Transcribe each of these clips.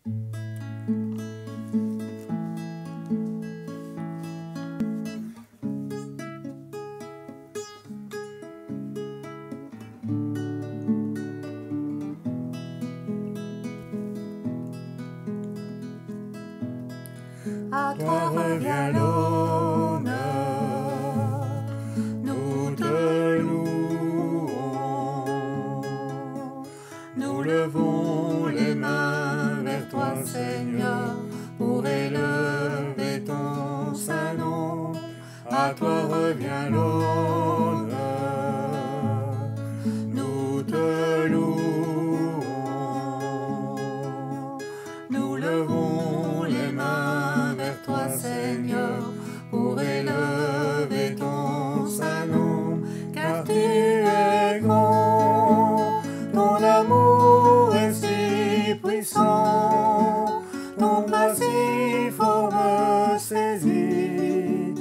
À toi revient l'honneur, nous te louons. Nous levons les mains vers toi, Seigneur, pour élever ton saint nom. À toi revient l'honneur, nous te louons. Nous levons les mains vers toi, Seigneur, pour élever ton saint nom, car tu es grand, ton amour est si puissant, ton bras si fort me saisit,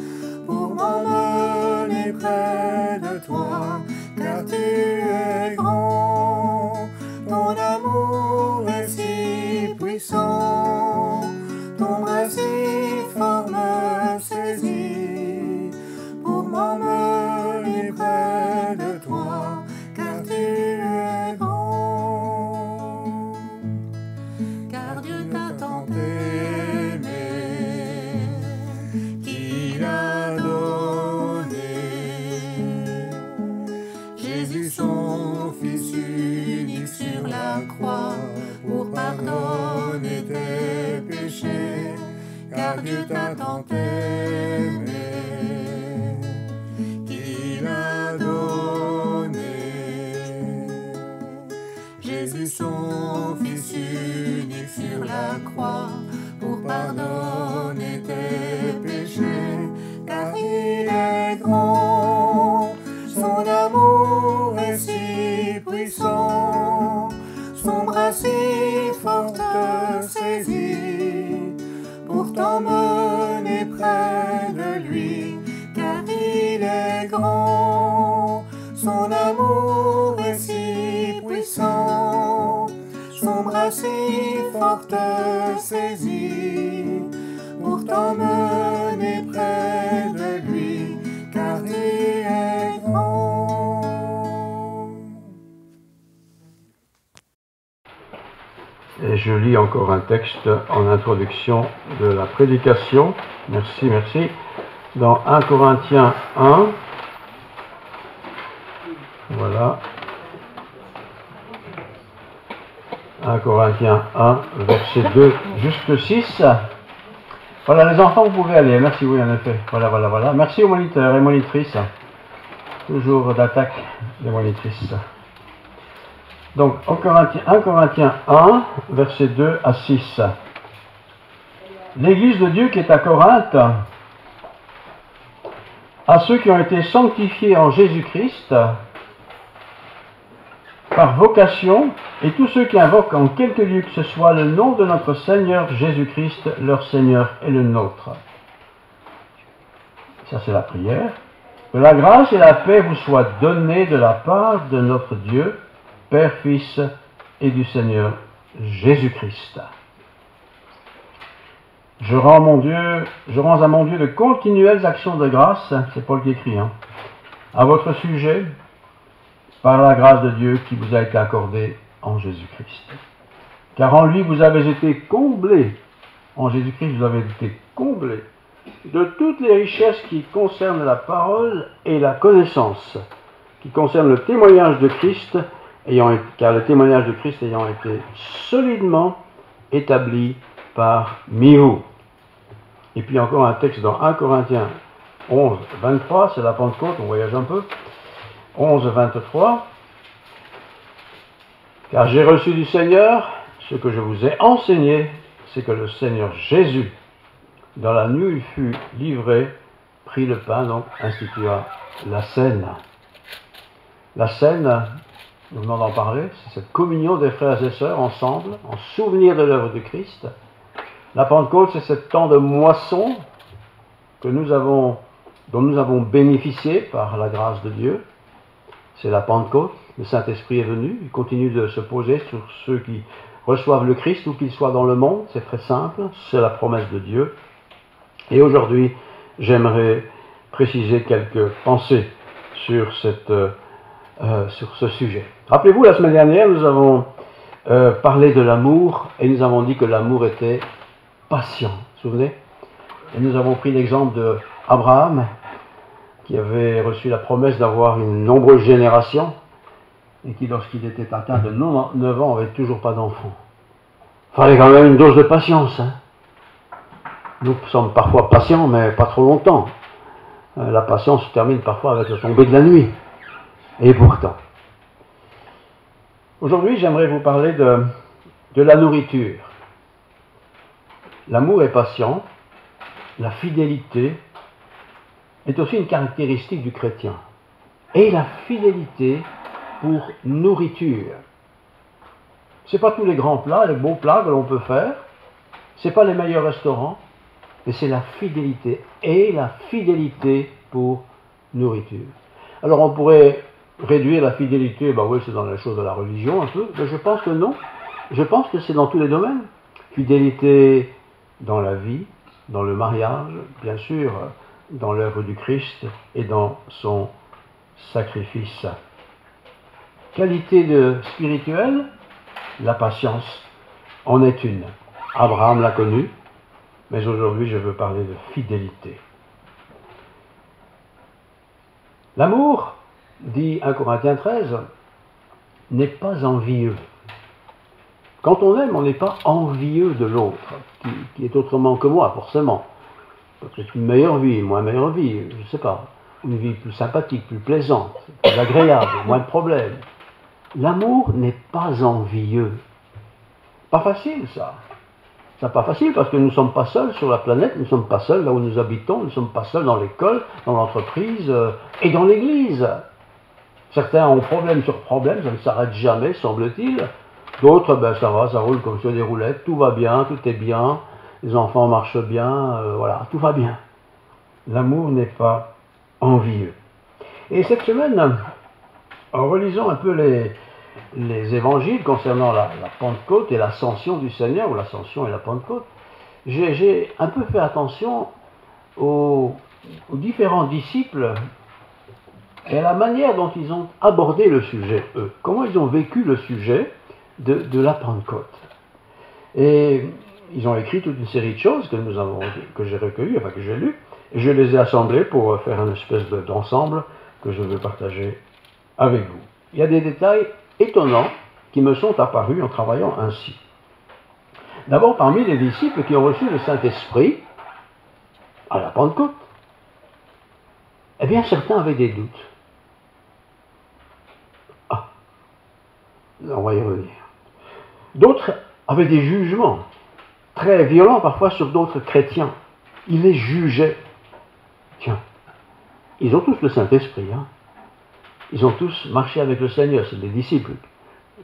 pour m'emmener près de toi, car tu es grand, ton amour est si puissant, ton bras si fort me saisit, pour m'emmener près de toi, car tu es grand. Car Dieu t'a tant aimé, qu'il a donné Jésus son Fils unique sur la croix, pour pardonner tes péchés. Car Dieu t'a tant aimé, qu'il a donné Jésus son Fils unique sur la croix, pour pardonner tes péchés. Car il est grand, son amour est si puissant, son bras si fort te saisit, pour t'emmener près de lui, car il est grand, son amour est si puissant, son bras si fort te saisit, pour t'emmener près de lui, car il est grand. Et je lis encore un texte en introduction de la prédication. Merci, merci. Dans 1 Corinthiens 1, voilà. 1 Corinthiens 1, verset 2 jusqu'au 6. Voilà, les enfants, vous pouvez aller. Merci, oui, en effet. Voilà, voilà, voilà. Merci aux moniteurs et monitrices. Toujours d'attaque des monitrices. Donc, 1 Corinthiens 1, versets 2 à 6. L'Église de Dieu qui est à Corinthe, à ceux qui ont été sanctifiés en Jésus-Christ, par vocation, et tous ceux qui invoquent en quelque lieu que ce soit le nom de notre Seigneur Jésus-Christ, leur Seigneur et le nôtre. Ça, c'est la prière. Que la grâce et la paix vous soient données de la part de notre Dieu, Père, Fils et du Seigneur Jésus-Christ. Je rends à mon Dieu de continuelles actions de grâce, c'est Paul qui écrit, à votre sujet, par la grâce de Dieu qui vous a été accordée en Jésus-Christ. Car en lui vous avez été comblés, en Jésus-Christ vous avez été comblés de toutes les richesses qui concernent la parole et la connaissance, qui concernent le témoignage de Christ, car le témoignage de Christ ayant été solidement établi parmi vous. Et puis encore un texte dans 1 Corinthiens 11, 23, c'est la Pentecôte, on voyage un peu. 11, 23. Car j'ai reçu du Seigneur ce que je vous ai enseigné, c'est que le Seigneur Jésus, dans la nuit où il fut livré, prit le pain, donc institua la scène. La scène, nous venons d'en parler, c'est cette communion des frères et sœurs ensemble, en souvenir de l'œuvre de Christ. La Pentecôte, c'est ce temps de moisson dont nous avons bénéficié par la grâce de Dieu. C'est la Pentecôte, le Saint-Esprit est venu, il continue de se poser sur ceux qui reçoivent le Christ où qu'ils soient dans le monde. C'est très simple, c'est la promesse de Dieu. Et aujourd'hui, j'aimerais préciser quelques pensées sur ce sujet. Rappelez-vous, la semaine dernière, nous avons parlé de l'amour et nous avons dit que l'amour était patient. Vous vous souvenez? Et nous avons pris l'exemple d'Abraham, qui avait reçu la promesse d'avoir une nombreuse génération et qui, lorsqu'il était atteint de 9 ans, n'avait toujours pas d'enfant. Il fallait quand même une dose de patience. Hein. Nous sommes parfois patients, mais pas trop longtemps. La patience se termine parfois avec la tombée de la nuit. Et pourtant. Aujourd'hui, j'aimerais vous parler de la nourriture. L'amour est patient. La fidélité est aussi une caractéristique du chrétien. Et la fidélité pour nourriture. Ce n'est pas tous les grands plats, les beaux plats que l'on peut faire. Ce n'est pas les meilleurs restaurants. Mais c'est la fidélité. Et la fidélité pour nourriture. Alors on pourrait réduire la fidélité, ben oui, c'est dans les choses de la religion un peu. Mais je pense que non. Je pense que c'est dans tous les domaines. Fidélité dans la vie, dans le mariage, bien sûr, dans l'œuvre du Christ et dans son sacrifice. Qualité spirituelle, la patience en est une. Abraham l'a connue, mais aujourd'hui je veux parler de fidélité. L'amour, dit 1 Corinthiens 13, n'est pas envieux. Quand on aime, on n'est pas envieux de l'autre, qui est autrement que moi, forcément. Peut-être une meilleure vie, moins meilleure vie, je ne sais pas. Une vie plus sympathique, plus plaisante, plus agréable, moins de problèmes. L'amour n'est pas envieux. Pas facile, ça. C'est pas facile parce que nous ne sommes pas seuls sur la planète, nous ne sommes pas seuls là où nous habitons, nous ne sommes pas seuls dans l'école, dans l'entreprise et dans l'église. Certains ont problème sur problème, ça ne s'arrête jamais, semble-t-il. D'autres, ben ça va, ça roule comme sur des roulettes, tout va bien, tout est bien, les enfants marchent bien, voilà, tout va bien. L'amour n'est pas envieux. Et cette semaine, en relisant un peu les évangiles concernant la Pentecôte et l'ascension du Seigneur, ou l'ascension et la Pentecôte, j'ai un peu fait attention aux différents disciples et à la manière dont ils ont abordé le sujet, eux. Comment ils ont vécu le sujet de la Pentecôte. Et ils ont écrit toute une série de choses que j'ai recueillies, enfin que j'ai lues, et je les ai assemblées pour faire une espèce d'ensemble que je veux partager avec vous. Il y a des détails étonnants qui me sont apparus en travaillant ainsi. D'abord, parmi les disciples qui ont reçu le Saint-Esprit à la Pentecôte, eh bien, certains avaient des doutes. Ah, on va y revenir. D'autres avaient des jugements très violents parfois sur d'autres chrétiens. Ils les jugeaient. Tiens, ils ont tous le Saint-Esprit, hein. Ils ont tous marché avec le Seigneur, c'est des disciples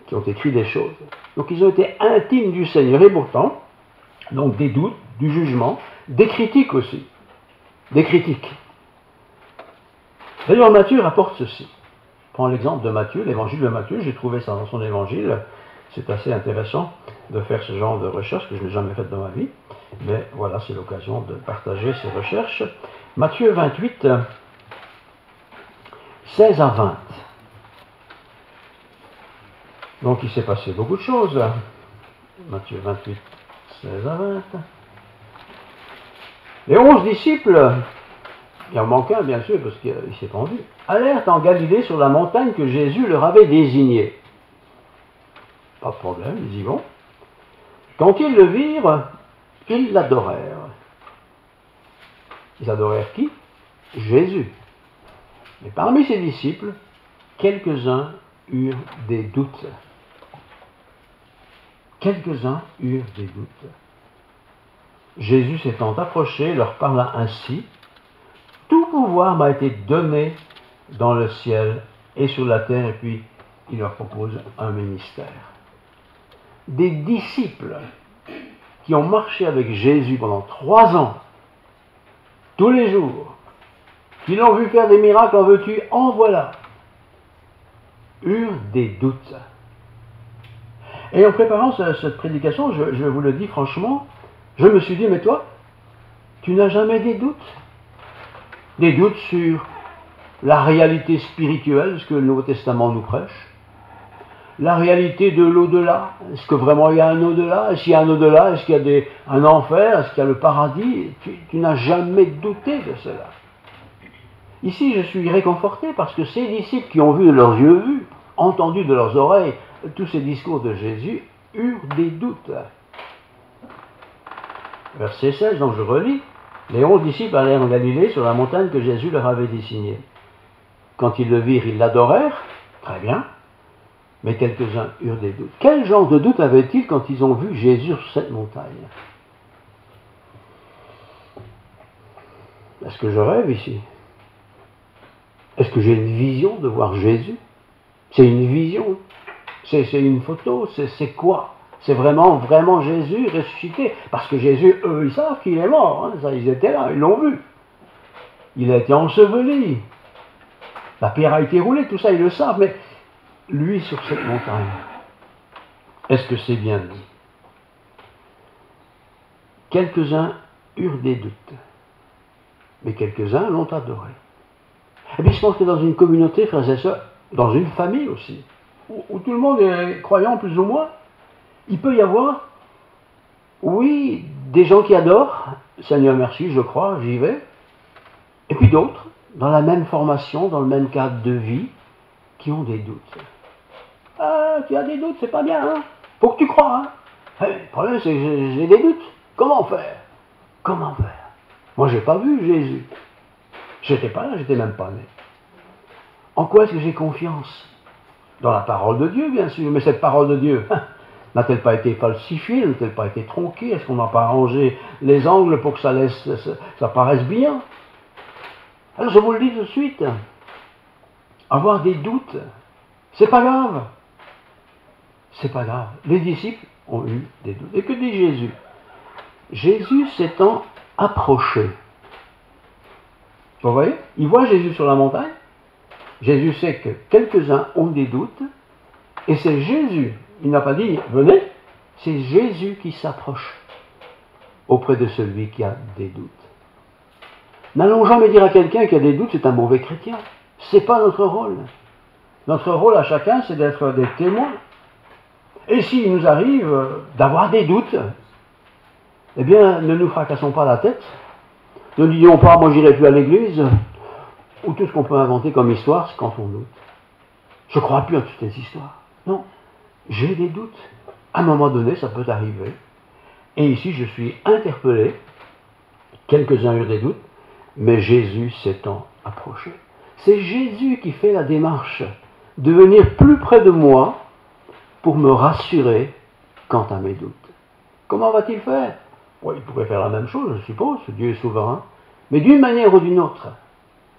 qui ont écrit des choses. Donc ils ont été intimes du Seigneur et pourtant, donc des doutes, du jugement, des critiques aussi. Des critiques. D'ailleurs, Matthieu rapporte ceci. Je prends l'exemple de Matthieu, l'évangile de Matthieu, j'ai trouvé ça dans son évangile. C'est assez intéressant de faire ce genre de recherche que je n'ai jamais faite dans ma vie. Mais voilà, c'est l'occasion de partager ces recherches. Matthieu 28, 16 à 20. Donc il s'est passé beaucoup de choses. Matthieu 28, 16 à 20. Les 11 disciples, il en manque un bien sûr parce qu'il s'est pendu, allèrent en Galilée sur la montagne que Jésus leur avait désignée. Pas de problème, ils y vont. Quand ils le virent, ils l'adorèrent. Ils adorèrent qui? Jésus. Mais parmi ses disciples, quelques-uns eurent des doutes. Quelques-uns eurent des doutes. Jésus s'étant approché, leur parla ainsi: tout pouvoir m'a été donné dans le ciel et sur la terre, et puis il leur propose un ministère. Des disciples qui ont marché avec Jésus pendant 3 ans, tous les jours, qui l'ont vu faire des miracles, en veux-tu, en voilà, eurent des doutes. Et en préparant cette prédication, je vous le dis franchement, je me suis dit, mais toi, tu n'as jamais des doutes? Des doutes sur la réalité spirituelle, ce que le Nouveau Testament nous prêche? La réalité de l'au-delà? Est-ce que vraiment il y a un au-delà? Est-ce qu'il y a un au-delà? Est-ce qu'il y a un enfer? Est-ce qu'il y a le paradis? Tu n'as jamais douté de cela. Ici, je suis réconforté parce que ces disciples qui ont vu de leurs yeux vus, entendu de leurs oreilles tous ces discours de Jésus, eurent des doutes. Verset 16, donc je relis. Les 11 disciples allèrent en Galilée sur la montagne que Jésus leur avait désignée. Quand ils le virent, ils l'adorèrent. Très bien. Mais quelques-uns eurent des doutes. Quel genre de doute avaient-ils quand ils ont vu Jésus sur cette montagne? Est-ce que je rêve ici? Est-ce que j'ai une vision de voir Jésus? C'est une vision? C'est une photo? C'est quoi? C'est vraiment Jésus ressuscité? Parce que Jésus, eux, ils savent qu'il est mort. Hein, ça, ils étaient là, ils l'ont vu. Il a été enseveli. La pierre a été roulée, tout ça, ils le savent. Mais lui, sur cette montagne, est-ce que c'est bien dit? Quelques-uns eurent des doutes. Mais quelques-uns l'ont adoré. Et puis je pense que dans une communauté, frères et sœurs, dans une famille aussi, où tout le monde est croyant plus ou moins, il peut y avoir, oui, des gens qui adorent, Seigneur merci, je crois, j'y vais, et puis d'autres, dans la même formation, dans le même cadre de vie, qui ont des doutes. Ah, tu as des doutes, c'est pas bien, hein? Faut que tu crois, hein? Le problème, c'est que j'ai des doutes. Comment faire? Comment faire? Moi, j'ai pas vu Jésus. J'étais pas là, j'étais même pas né. En quoi est-ce que j'ai confiance? Dans la parole de Dieu, bien sûr, mais cette parole de Dieu, n'a-t-elle pas été falsifiée? N'a-t-elle pas été tronquée? Est-ce qu'on n'a pas arrangé les angles pour que ça paraisse bien? Alors je vous le dis tout de suite, avoir des doutes, c'est pas grave. C'est pas grave. Les disciples ont eu des doutes. Et que dit Jésus? Jésus s'étant approché. Vous voyez? Il voit Jésus sur la montagne. Jésus sait que quelques-uns ont des doutes. Et c'est Jésus, il n'a pas dit venez, c'est Jésus qui s'approche auprès de celui qui a des doutes. N'allons jamais dire à quelqu'un qui a des doutes c'est un mauvais chrétien. Ce n'est pas notre rôle. Notre rôle à chacun, c'est d'être des témoins. Et s'il nous arrive d'avoir des doutes, eh bien, ne nous fracassons pas la tête. Ne disons pas, moi j'irai plus à l'église, ou tout ce qu'on peut inventer comme histoire, c'est quand on doute. Je ne crois plus à toutes ces histoires. Non, j'ai des doutes. À un moment donné, ça peut arriver. Et ici, je suis interpellé. Quelques-uns eurent des doutes, mais Jésus s'étant approché. C'est Jésus qui fait la démarche de venir plus près de moi pour me rassurer quant à mes doutes. Comment va-t-il faire? Il pourrait faire la même chose, je suppose, Dieu est souverain. Mais d'une manière ou d'une autre,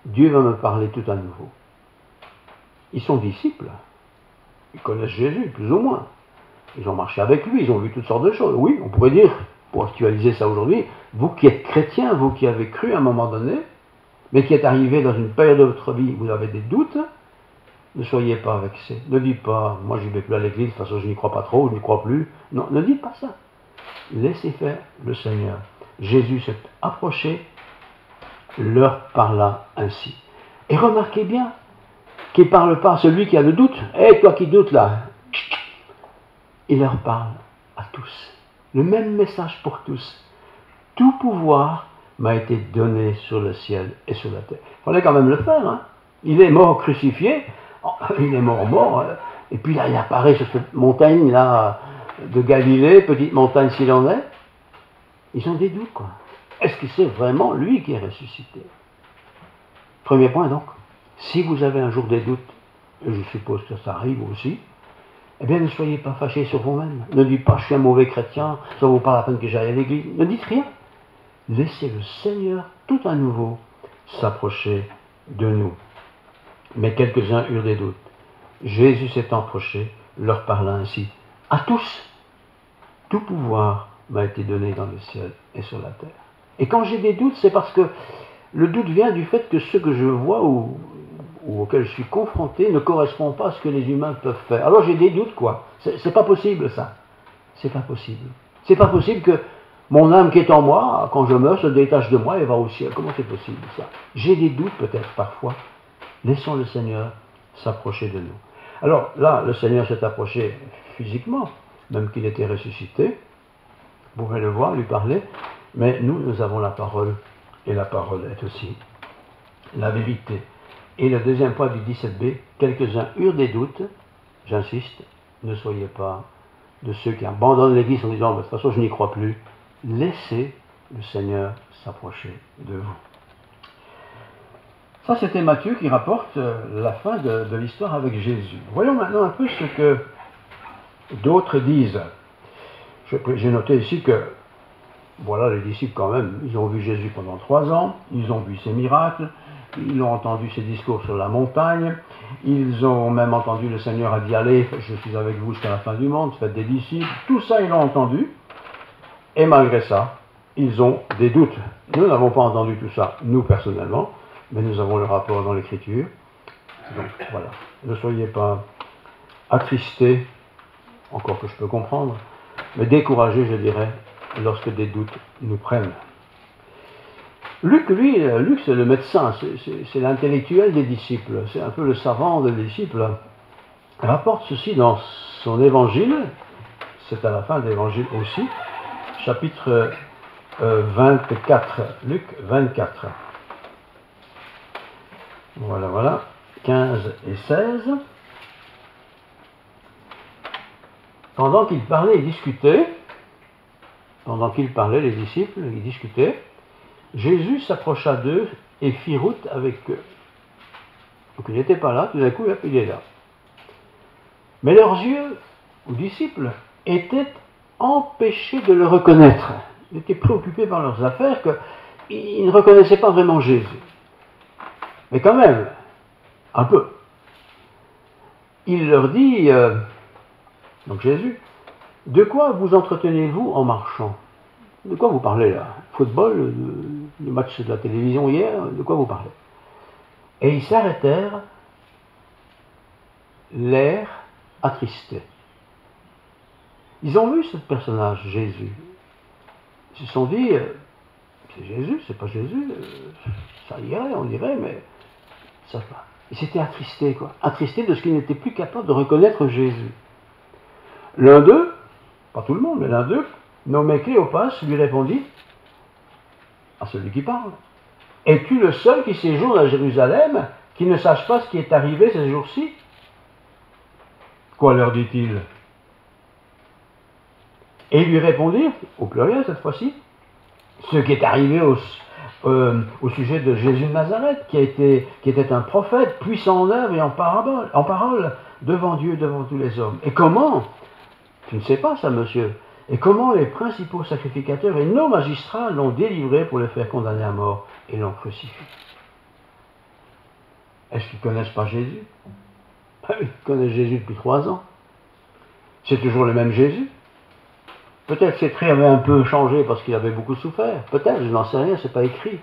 Dieu va me parler tout à nouveau. Ils sont disciples. Ils connaissent Jésus, plus ou moins. Ils ont marché avec lui, ils ont vu toutes sortes de choses. Oui, on pourrait dire, pour actualiser ça aujourd'hui, vous qui êtes chrétiens, vous qui avez cru à un moment donné, mais qui êtes arrivé dans une période de votre vie où vous avez des doutes, ne soyez pas vexés. Ne dites pas, moi je ne vais plus à l'église, de toute façon je n'y crois pas trop, je n'y crois plus. Non, ne dites pas ça. Laissez faire le Seigneur. Jésus s'est approché, leur parla ainsi. Et remarquez bien qu'il ne parle pas à celui qui a le doute. Hé, toi qui doutes là. Il leur parle à tous. Le même message pour tous. Tout pouvoir m'a été donné sur le ciel et sur la terre. Il fallait quand même le faire. Hein. Il est mort crucifié. Il est mort. Et puis là, il apparaît sur cette montagne là de Galilée, petite montagne s'il en est. Ils ont des doutes, quoi. Est-ce que c'est vraiment lui qui est ressuscité? Premier point donc. Si vous avez un jour des doutes, et je suppose que ça arrive aussi, eh bien ne soyez pas fâchés sur vous-même. Ne dites pas je suis un mauvais chrétien, ça ne vaut pas la peine que j'aille à l'église. Ne dites rien. Laissez le Seigneur tout à nouveau s'approcher de nous. Mais quelques-uns eurent des doutes. Jésus s'étant approché, leur parla ainsi. À tous, tout pouvoir m'a été donné dans le ciel et sur la terre. Et quand j'ai des doutes, c'est parce que le doute vient du fait que ce que je vois ou ou auquel je suis confronté ne correspond pas à ce que les humains peuvent faire. Alors j'ai des doutes, quoi. C'est pas possible, ça. C'est pas possible. C'est pas possible que mon âme qui est en moi, quand je meurs, se détache de moi et va au ciel. Comment c'est possible, ça? J'ai des doutes, peut-être, parfois. Laissons le Seigneur s'approcher de nous. Alors là, le Seigneur s'est approché physiquement, même qu'il était ressuscité. Vous pouvez le voir, lui parler. Mais nous avons la parole, et la parole est aussi la vérité. Et le deuxième point du 17b, quelques-uns eurent des doutes, j'insiste, ne soyez pas de ceux qui abandonnent l'Église en disant, de toute façon je n'y crois plus. Laissez le Seigneur s'approcher de vous. Ça, c'était Matthieu qui rapporte la fin de l'histoire avec Jésus. Voyons maintenant un peu ce que d'autres disent. J'ai noté ici que, voilà, les disciples quand même, ils ont vu Jésus pendant 3 ans, ils ont vu ses miracles, ils ont entendu ses discours sur la montagne, ils ont même entendu le Seigneur a dit « Allez, je suis avec vous jusqu'à la fin du monde, faites des disciples ». Tout ça, ils l'ont entendu, et malgré ça, ils ont des doutes. Nous n'avons pas entendu tout ça, nous personnellement, mais nous avons le rapport dans l'Écriture. Donc voilà, ne soyez pas attristés, encore que je peux comprendre, mais découragés, je dirais, lorsque des doutes nous prennent. Luc, c'est le médecin, c'est l'intellectuel des disciples, c'est un peu le savant des disciples. Il rapporte ceci dans son évangile, c'est à la fin de l'évangile aussi, chapitre 24, Luc 24. Voilà, 15 et 16. Pendant qu'ils parlaient et discutaient, les disciples, ils discutaient, Jésus s'approcha d'eux et fit route avec eux. Donc il n'était pas là, tout d'un coup, il est là. Mais leurs yeux, aux disciples, étaient empêchés de le reconnaître. Ils étaient préoccupés par leurs affaires, qu'ils ne reconnaissaient pas vraiment Jésus. Mais quand même, un peu. Il leur dit, donc Jésus, « De quoi vous entretenez-vous en marchant ?» De quoi vous parlez là? Football, le match de la télévision hier, de quoi vous parlez? Et ils s'arrêtèrent, l'air attristé. Ils ont vu ce personnage, Jésus. Ils se sont dit, c'est Jésus, c'est pas Jésus, ça irait, on dirait, mais ça va. Ils s'étaient attristés, quoi. Attristés de ce qu'ils n'étaient plus capables de reconnaître Jésus. L'un d'eux, pas tout le monde, mais l'un d'eux, nommé Cléopas, lui répondit à celui qui parle. « Es-tu le seul qui séjourne à Jérusalem, qui ne sache pas ce qui est arrivé ces jours-ci » Quoi leur dit-il? Et ils lui répondirent, au pluriel cette fois-ci, ce qui est arrivé au sujet de Jésus de Nazareth, qui était un prophète, puissant en œuvre et en parole, devant Dieu et devant tous les hommes. Et comment? Tu ne sais pas ça, monsieur. Et comment les principaux sacrificateurs et nos magistrats l'ont délivré pour le faire condamner à mort et l'ont crucifié. Est-ce qu'ils ne connaissent pas Jésus? Ils connaissent Jésus depuis 3 ans. C'est toujours le même Jésus. Peut-être que ses traits avaient un peu changé parce qu'il avait beaucoup souffert. Peut-être, je n'en sais rien, c'est pas écrit.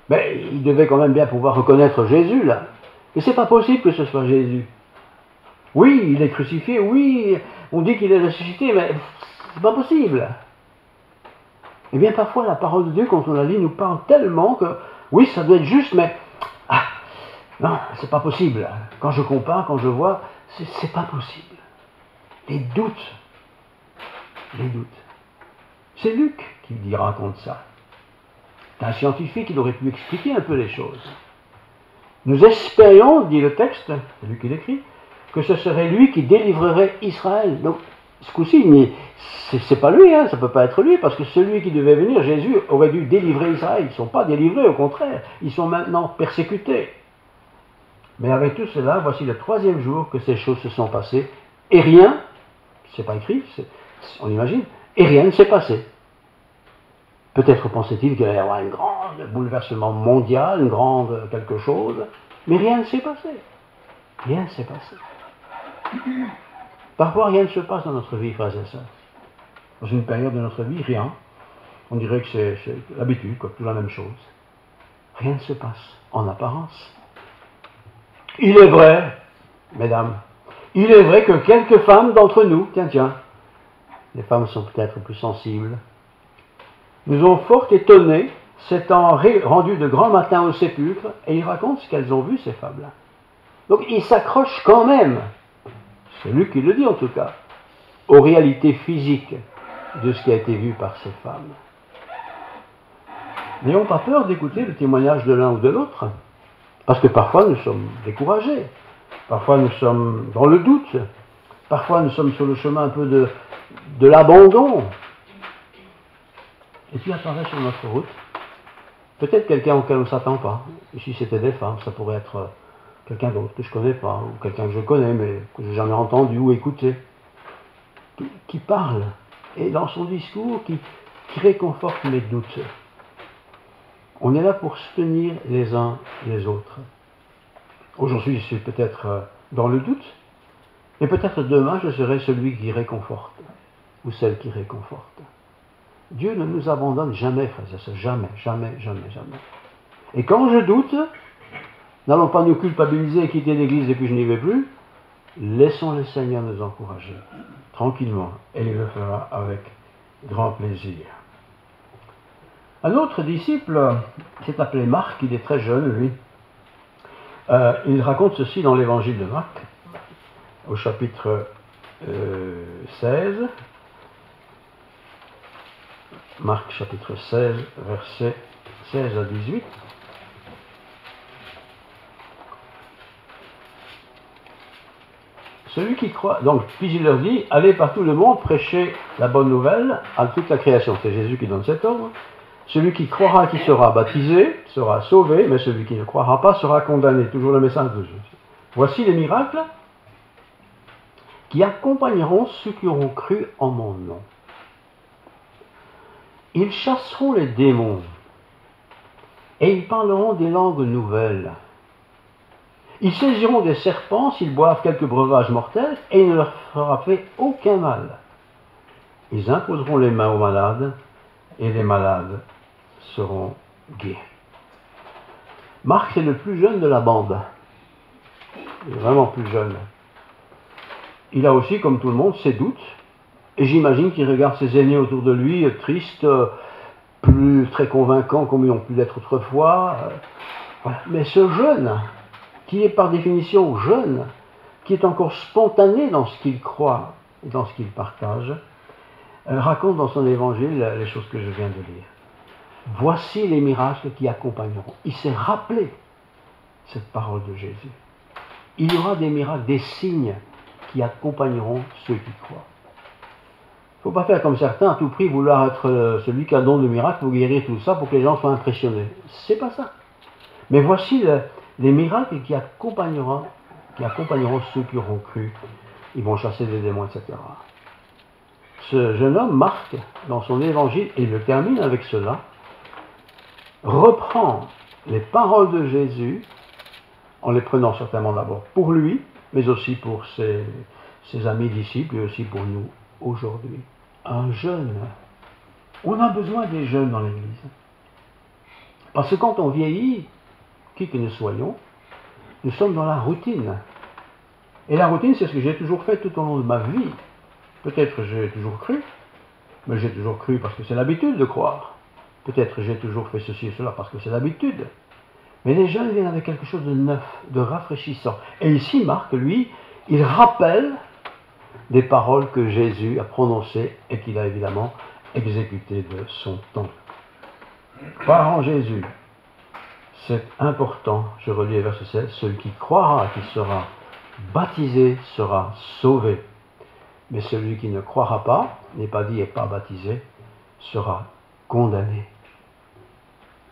Mais il devait quand même bien pouvoir reconnaître Jésus, là. Et c'est pas possible que ce soit Jésus. Oui, il est crucifié, oui, on dit qu'il est ressuscité, mais c'est pas possible. Eh bien, parfois, la parole de Dieu, quand on la lit, nous parle tellement que, oui, ça doit être juste, mais, non, c'est pas possible. Quand je compare, quand je vois, c'est pas possible. Les doutes. C'est Luc qui raconte ça. C'est un scientifique, il aurait pu expliquer un peu les choses. Nous espérions, dit le texte, c'est lui qui l'écrit, que ce serait lui qui délivrerait Israël. Donc, ce coup-ci, c'est pas lui, ça peut pas être lui, parce que celui qui devait venir, Jésus, aurait dû délivrer Israël. Ils ne sont pas délivrés, au contraire, ils sont maintenant persécutés. Mais avec tout cela, voici le 3e jour que ces choses se sont passées, et rien, c'est pas écrit, on imagine, et rien ne s'est passé. Peut-être pensait-il qu'il allait y avoir un grand bouleversement mondial, une grande quelque chose, mais rien ne s'est passé. Rien ne s'est passé. Parfois, rien ne se passe dans notre vie, frères et sœurs. Dans une période de notre vie, rien. On dirait que c'est l'habitude, toujours la même chose. Rien ne se passe, en apparence. Il est vrai, mesdames, il est vrai que quelques femmes d'entre nous, tiens, les femmes sont peut-être plus sensibles, nous ont fort étonnés, s'étant rendues de grand matin au sépulcre, et ils racontent ce qu'elles ont vu, ces femmes-là. Donc ils s'accrochent quand même, c'est lui qui le dit en tout cas, aux réalités physiques de ce qui a été vu par ces femmes. N'ayons pas peur d'écouter le témoignage de l'un ou de l'autre, parce que parfois nous sommes découragés, parfois nous sommes dans le doute, parfois nous sommes sur le chemin un peu de l'abandon. Et puis apparaît sur notre route peut-être quelqu'un auquel on ne s'attend pas. Ici c'était des femmes, ça pourrait être quelqu'un d'autre que je ne connais pas, ou quelqu'un que je connais mais que je n'ai jamais entendu ou écouté, qui parle, et dans son discours qui réconforte mes doutes. On est là pour soutenir les uns les autres. Aujourd'hui, je suis peut-être dans le doute, mais peut-être demain, je serai celui qui réconforte, ou celle qui réconforte. Dieu ne nous abandonne jamais, frères et sœurs, jamais, jamais, jamais, jamais. Et quand je doute, n'allons pas nous culpabiliser et quitter l'église et puis je n'y vais plus, laissons le Seigneur nous encourager, tranquillement, et il le fera avec grand plaisir. Un autre disciple s'est appelé Marc, il est très jeune, lui. Il raconte ceci dans l'évangile de Marc, au chapitre 16. Marc chapitre 16, versets 16 à 18. Celui qui croit, donc, puis il leur dit, allez par tout le monde, prêchez la bonne nouvelle à toute la création. C'est Jésus qui donne cet ordre. Celui qui croira qui sera baptisé sera sauvé, mais celui qui ne croira pas sera condamné. Toujours le message de Jésus. Voici les miracles qui accompagneront ceux qui auront cru en mon nom. Ils chasseront les démons et ils parleront des langues nouvelles. Ils saisiront des serpents s'ils boivent quelques breuvages mortels et il ne leur fera fait aucun mal. Ils imposeront les mains aux malades et les malades seront guéris. Marc, c'est le plus jeune de la bande. Il est vraiment plus jeune. Il a aussi, comme tout le monde, ses doutes. Et j'imagine qu'il regarde ses aînés autour de lui, tristes, plus très convaincants comme ils ont pu l'être autrefois. Voilà. Mais ce jeune, qui est par définition jeune, qui est encore spontané dans ce qu'il croit et dans ce qu'il partage, raconte dans son évangile les choses que je viens de lire. Voici les miracles qui accompagneront. Il s'est rappelé cette parole de Jésus. Il y aura des miracles, des signes qui accompagneront ceux qui croient. Il ne faut pas faire comme certains, à tout prix vouloir être celui qui a le don de miracle pour guérir tout ça, pour que les gens soient impressionnés. C'est pas ça. Mais voici les miracles qui accompagneront ceux qui auront cru. Ils vont chasser des démons, etc. Ce jeune homme, Marc, dans son évangile, et il le termine avec cela, reprend les paroles de Jésus, en les prenant certainement d'abord pour lui, mais aussi pour ses amis disciples, et aussi pour nous aujourd'hui. Un jeune. On a besoin des jeunes dans l'Église. Parce que quand on vieillit, qui que nous soyons, nous sommes dans la routine. Et la routine, c'est ce que j'ai toujours fait tout au long de ma vie. Peut-être j'ai toujours cru, mais j'ai toujours cru parce que c'est l'habitude de croire. Peut-être j'ai toujours fait ceci et cela parce que c'est l'habitude. Mais les jeunes viennent avec quelque chose de neuf, de rafraîchissant. Et ici, Marc, lui, il rappelle des paroles que Jésus a prononcées et qu'il a évidemment exécutées de son temps. Croire en Jésus, c'est important. Je relis verset 16. Celui qui croira, qui sera baptisé, sera sauvé. Mais celui qui ne croira pas, n'est pas dit et pas baptisé, sera condamné.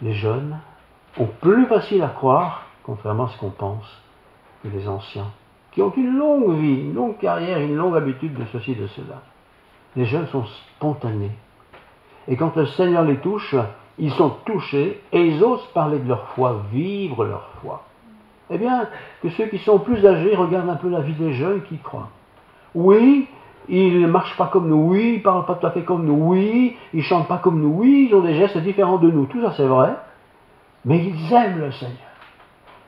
Les jeunes ont plus facile à croire, contrairement à ce qu'on pense, que les anciens, qui ont une longue vie, une longue carrière, une longue habitude de ceci, de cela. Les jeunes sont spontanés. Et quand le Seigneur les touche, ils sont touchés et ils osent parler de leur foi, vivre leur foi. Eh bien, que ceux qui sont plus âgés regardent un peu la vie des jeunes qui croient. Oui, ils ne marchent pas comme nous, oui, ils ne parlent pas tout à fait comme nous, oui, ils ne chantent pas comme nous, oui, ils ont des gestes différents de nous, tout ça c'est vrai, mais ils aiment le Seigneur.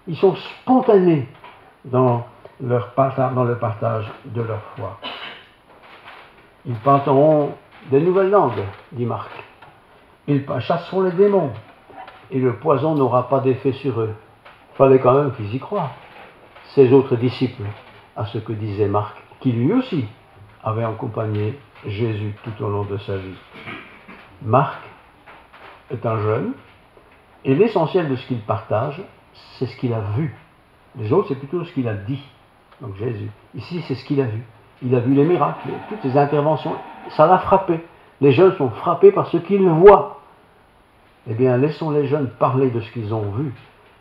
Ils sont spontanés dans le partage de leur foi. Ils parleront des nouvelles langues, dit Marc. Ils chasseront les démons et le poison n'aura pas d'effet sur eux. Il fallait quand même qu'ils y croient, ces autres disciples, à ce que disait Marc, qui lui aussi avait accompagné Jésus tout au long de sa vie. Marc est un jeune, et l'essentiel de ce qu'il partage, c'est ce qu'il a vu. Les autres, c'est plutôt ce qu'il a dit. Donc Jésus. Ici, c'est ce qu'il a vu. Il a vu les miracles, toutes les interventions. Ça l'a frappé. Les jeunes sont frappés par ce qu'ils voient. Eh bien, laissons les jeunes parler de ce qu'ils ont vu,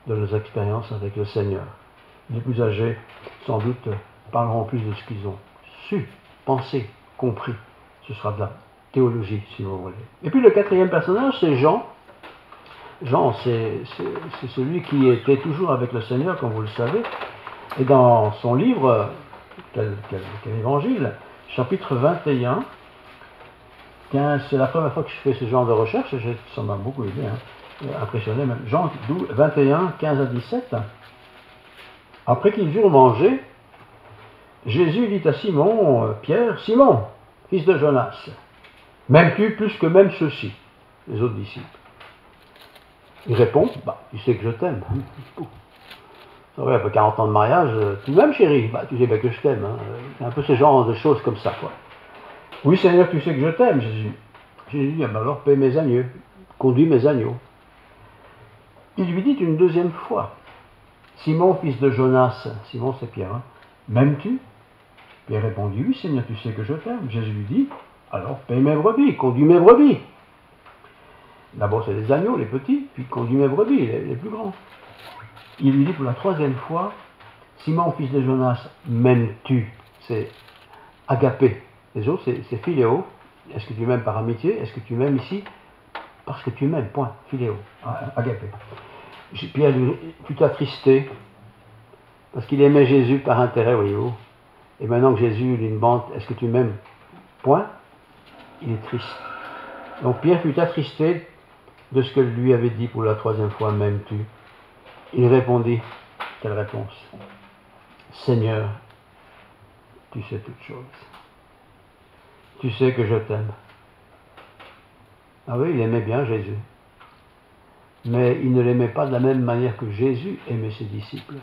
de leurs expériences avec le Seigneur. Les plus âgés, sans doute, parleront plus de ce qu'ils ont su, pensé, compris. Ce sera de la théologie, si vous voulez. Et puis le quatrième personnage, c'est Jean. Jean, c'est celui qui était toujours avec le Seigneur, comme vous le savez. Et dans son livre, quel évangile, chapitre 21, c'est la première fois que je fais ce genre de recherche, et ça m'a beaucoup aidé, impressionné même. Jean 21, 15 à 17. Après qu'ils eurent mangé, Jésus dit à Simon, Pierre, Simon, fils de Jonas, m'aimes-tu plus que même ceux-ci, les autres disciples? Il répond, tu sais que je t'aime. Ça va, après 40 ans de mariage, tu m'aimes chérie? Tu sais bien que je t'aime. C'est un peu ce genre de choses comme ça, quoi. Oui Seigneur, tu sais que je t'aime, Jésus. Jésus dit, alors paie mes agneaux, conduis mes agneaux. Il lui dit une deuxième fois, Simon, fils de Jonas, Simon c'est Pierre, m'aimes-tu? Pierre répondit, oui Seigneur, tu sais que je t'aime. Jésus lui dit, alors paie mes brebis, conduis mes brebis. D'abord c'est les agneaux, les petits, puis conduis mes brebis, les plus grands. Il lui dit pour la troisième fois, Simon, fils de Jonas, m'aimes-tu? C'est agapé. Les autres, c'est philéo. Est-ce que tu m'aimes par amitié? Est-ce que tu m'aimes ici? Parce que tu m'aimes, point. Philéo. Agapé. Pierre lui fut attristé, parce qu'il aimait Jésus par intérêt, voyez-vous. Et maintenant que Jésus lui demande, est-ce que tu m'aimes? Point. Il est triste. Donc Pierre fut attristé de ce que lui avait dit pour la troisième fois, m'aimes-tu? Il répondit, quelle réponse? Seigneur, tu sais toutes choses. Tu sais que je t'aime. Ah oui, il aimait bien Jésus. Mais il ne l'aimait pas de la même manière que Jésus aimait ses disciples.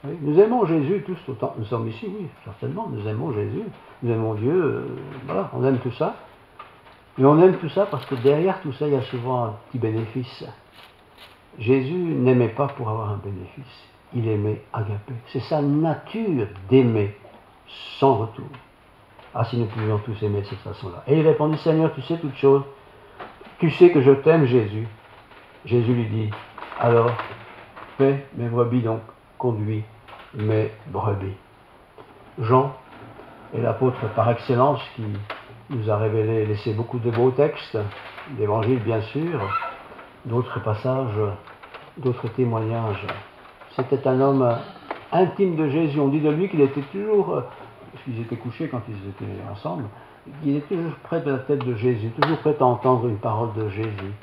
Oui, nous aimons Jésus tous autant. Nous sommes ici, oui, certainement. Nous aimons Jésus. Nous aimons Dieu. Voilà, on aime tout ça. Mais on aime tout ça parce que derrière tout ça, il y a souvent un petit bénéfice. Jésus n'aimait pas pour avoir un bénéfice. Il aimait agapé. C'est sa nature d'aimer sans retour. Ah, si nous pouvions tous aimer de cette façon-là. Et il répondit, Seigneur, tu sais toutes choses. Tu sais que je t'aime, Jésus. Jésus lui dit, alors, paie mes brebis, donc conduis mes brebis. Jean est l'apôtre par excellence qui nous a révélé, laissé beaucoup de beaux textes, d'évangiles bien sûr, d'autres passages, d'autres témoignages. C'était un homme intime de Jésus. On dit de lui qu'il était toujours, parce qu'ils étaient couchés quand ils étaient ensemble, il était toujours près de la tête de Jésus, toujours prêt à entendre une parole de Jésus.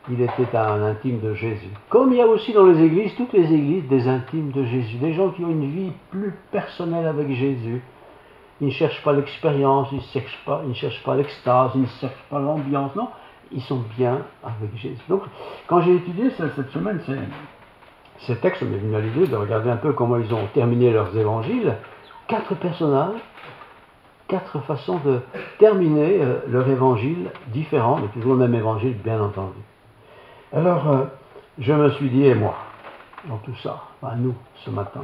Il était un intime de Jésus. Comme il y a aussi dans les églises, toutes les églises, des intimes de Jésus, des gens qui ont une vie plus personnelle avec Jésus. Ils ne cherchent pas l'expérience, ils ne cherchent pas l'extase, ils ne cherchent pas l'ambiance, non, ils sont bien avec Jésus. Donc, quand j'ai étudié cette semaine ces textes, ça m'est venu à l'idée de regarder un peu comment ils ont terminé leurs évangiles. 4 personnages, 4 façons de terminer leur évangile différents, mais toujours le même évangile, bien entendu. Alors, je me suis dit, et moi, dans tout ça, nous, ce matin,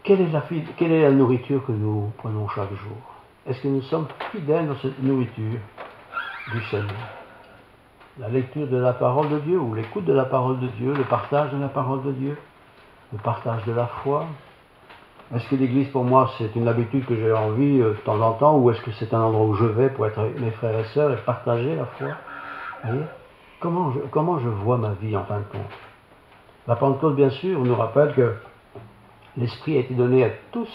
quelle est la nourriture que nous prenons chaque jour? Est-ce que nous sommes fidèles dans cette nourriture du Seigneur? La lecture de la parole de Dieu, ou l'écoute de la parole de Dieu, le partage de la parole de Dieu, le partage de la foi. Est-ce que l'Église, pour moi, c'est une habitude que j'ai envie de temps en temps, ou est-ce que c'est un endroit où je vais pour être avec mes frères et sœurs et partager la foi? Vous voyez? Comment je vois ma vie en fin de compte? La Pentecôte, bien sûr, nous rappelle que l'Esprit a été donné à tous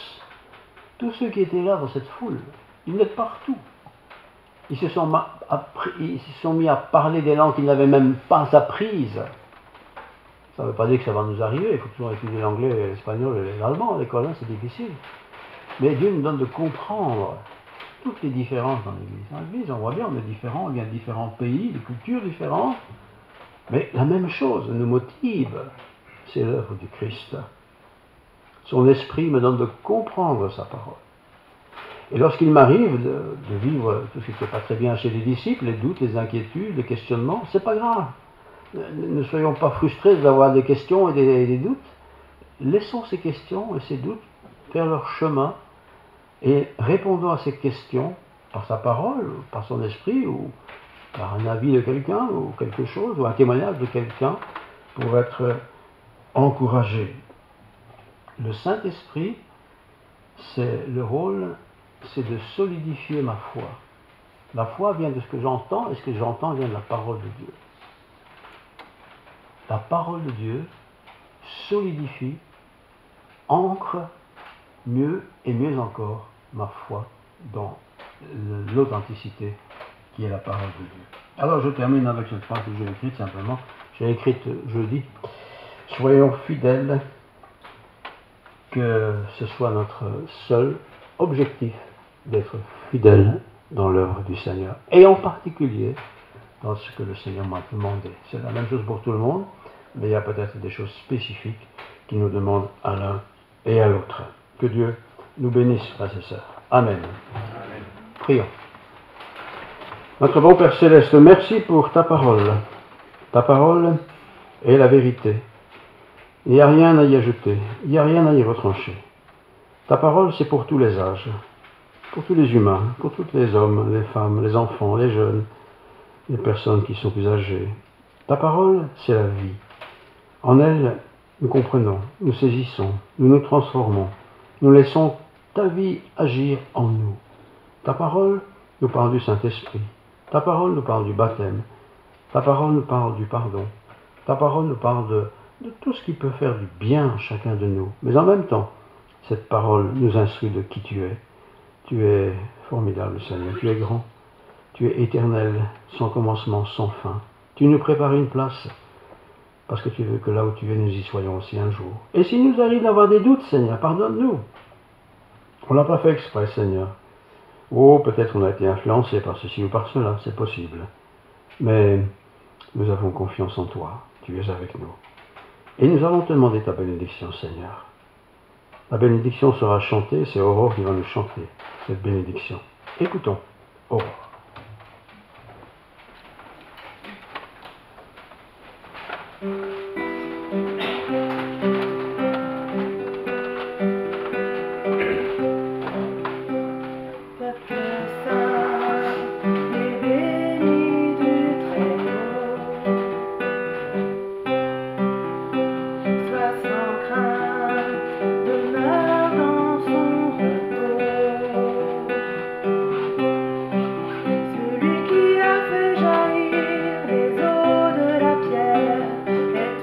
ceux qui étaient là dans cette foule. Ils venaient de partout. Ils se sont mis à parler des langues qu'ils n'avaient même pas apprises. Ça ne veut pas dire que ça va nous arriver, il faut toujours étudier l'anglais, l'espagnol et l'allemand à l'école, hein, c'est difficile. Mais Dieu nous donne de comprendre toutes les différences dans l'Église. Dans l'Église, on voit bien, on est différents, on vient de différents pays, de cultures différentes, mais la même chose nous motive, c'est l'œuvre du Christ. Son esprit me donne de comprendre sa parole. Et lorsqu'il m'arrive de vivre tout ce qui n'était pas très bien chez les disciples, les doutes, les inquiétudes, les questionnements, c'est pas grave. Ne soyons pas frustrés d'avoir des questions et des doutes. Laissons ces questions et ces doutes faire leur chemin et répondons à ces questions par sa parole, par son esprit ou par un avis de quelqu'un ou quelque chose ou un témoignage de quelqu'un pour être encouragé. Le Saint-Esprit, c'est le rôle, c'est de solidifier ma foi. La foi vient de ce que j'entends et ce que j'entends vient de la parole de Dieu. La parole de Dieu solidifie, ancre mieux et mieux encore ma foi dans l'authenticité qui est la parole de Dieu. Alors je termine avec cette phrase que j'ai écrite simplement. J'ai écrite jeudi. Soyons fidèles, que ce soit notre seul objectif d'être fidèles dans l'œuvre du Seigneur. Et en particulier dans ce que le Seigneur m'a demandé. C'est la même chose pour tout le monde, mais il y a peut-être des choses spécifiques qui nous demandent à l'un et à l'autre. Que Dieu nous bénisse, frères et sœurs. Amen. Amen. Prions. Notre bon Père Céleste, merci pour ta parole. Ta parole est la vérité. Il n'y a rien à y ajouter, il n'y a rien à y retrancher. Ta parole, c'est pour tous les âges, pour tous les humains, pour tous les hommes, les femmes, les enfants, les jeunes, les personnes qui sont plus âgées. Ta parole, c'est la vie. En elle, nous comprenons, nous saisissons, nous nous transformons, nous laissons ta vie agir en nous. Ta parole nous parle du Saint-Esprit. Ta parole nous parle du baptême. Ta parole nous parle du pardon. Ta parole nous parle de tout ce qui peut faire du bien à chacun de nous. Mais en même temps, cette parole nous instruit de qui tu es. Tu es formidable, Seigneur. Tu es grand. Tu es éternel, sans commencement, sans fin. Tu nous prépares une place, parce que tu veux que là où tu es, nous y soyons aussi un jour. Et s'il nous arrive d'avoir des doutes, Seigneur, pardonne-nous. On ne l'a pas fait exprès, Seigneur. Oh, peut-être on a été influencé par ceci ou par cela, c'est possible. Mais nous avons confiance en toi. Tu es avec nous. Et nous allons te demander ta bénédiction, Seigneur. La bénédiction sera chantée, c'est Aurore qui va nous chanter cette bénédiction. Écoutons, Aurore. Celui qui a fait jaillir les eaux de la pierre est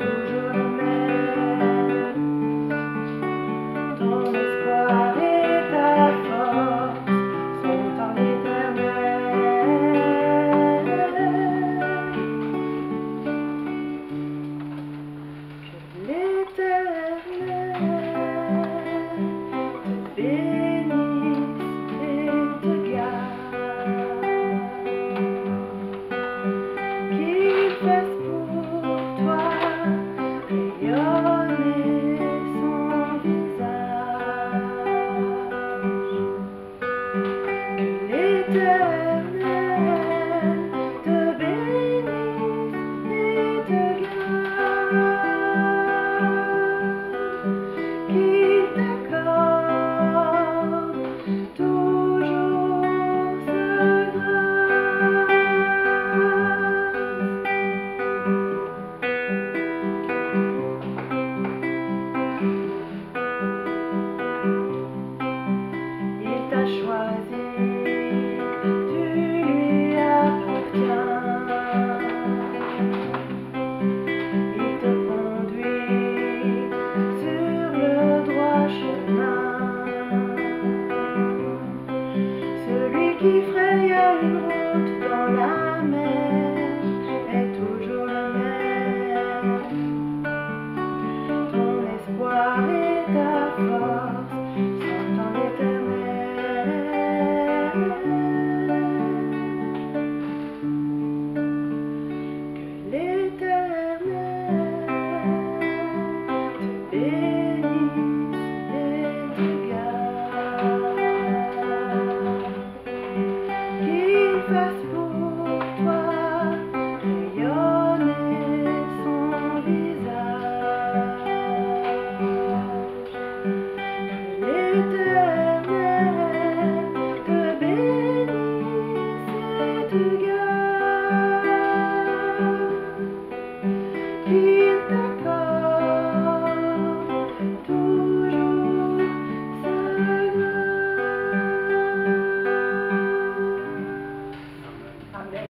Il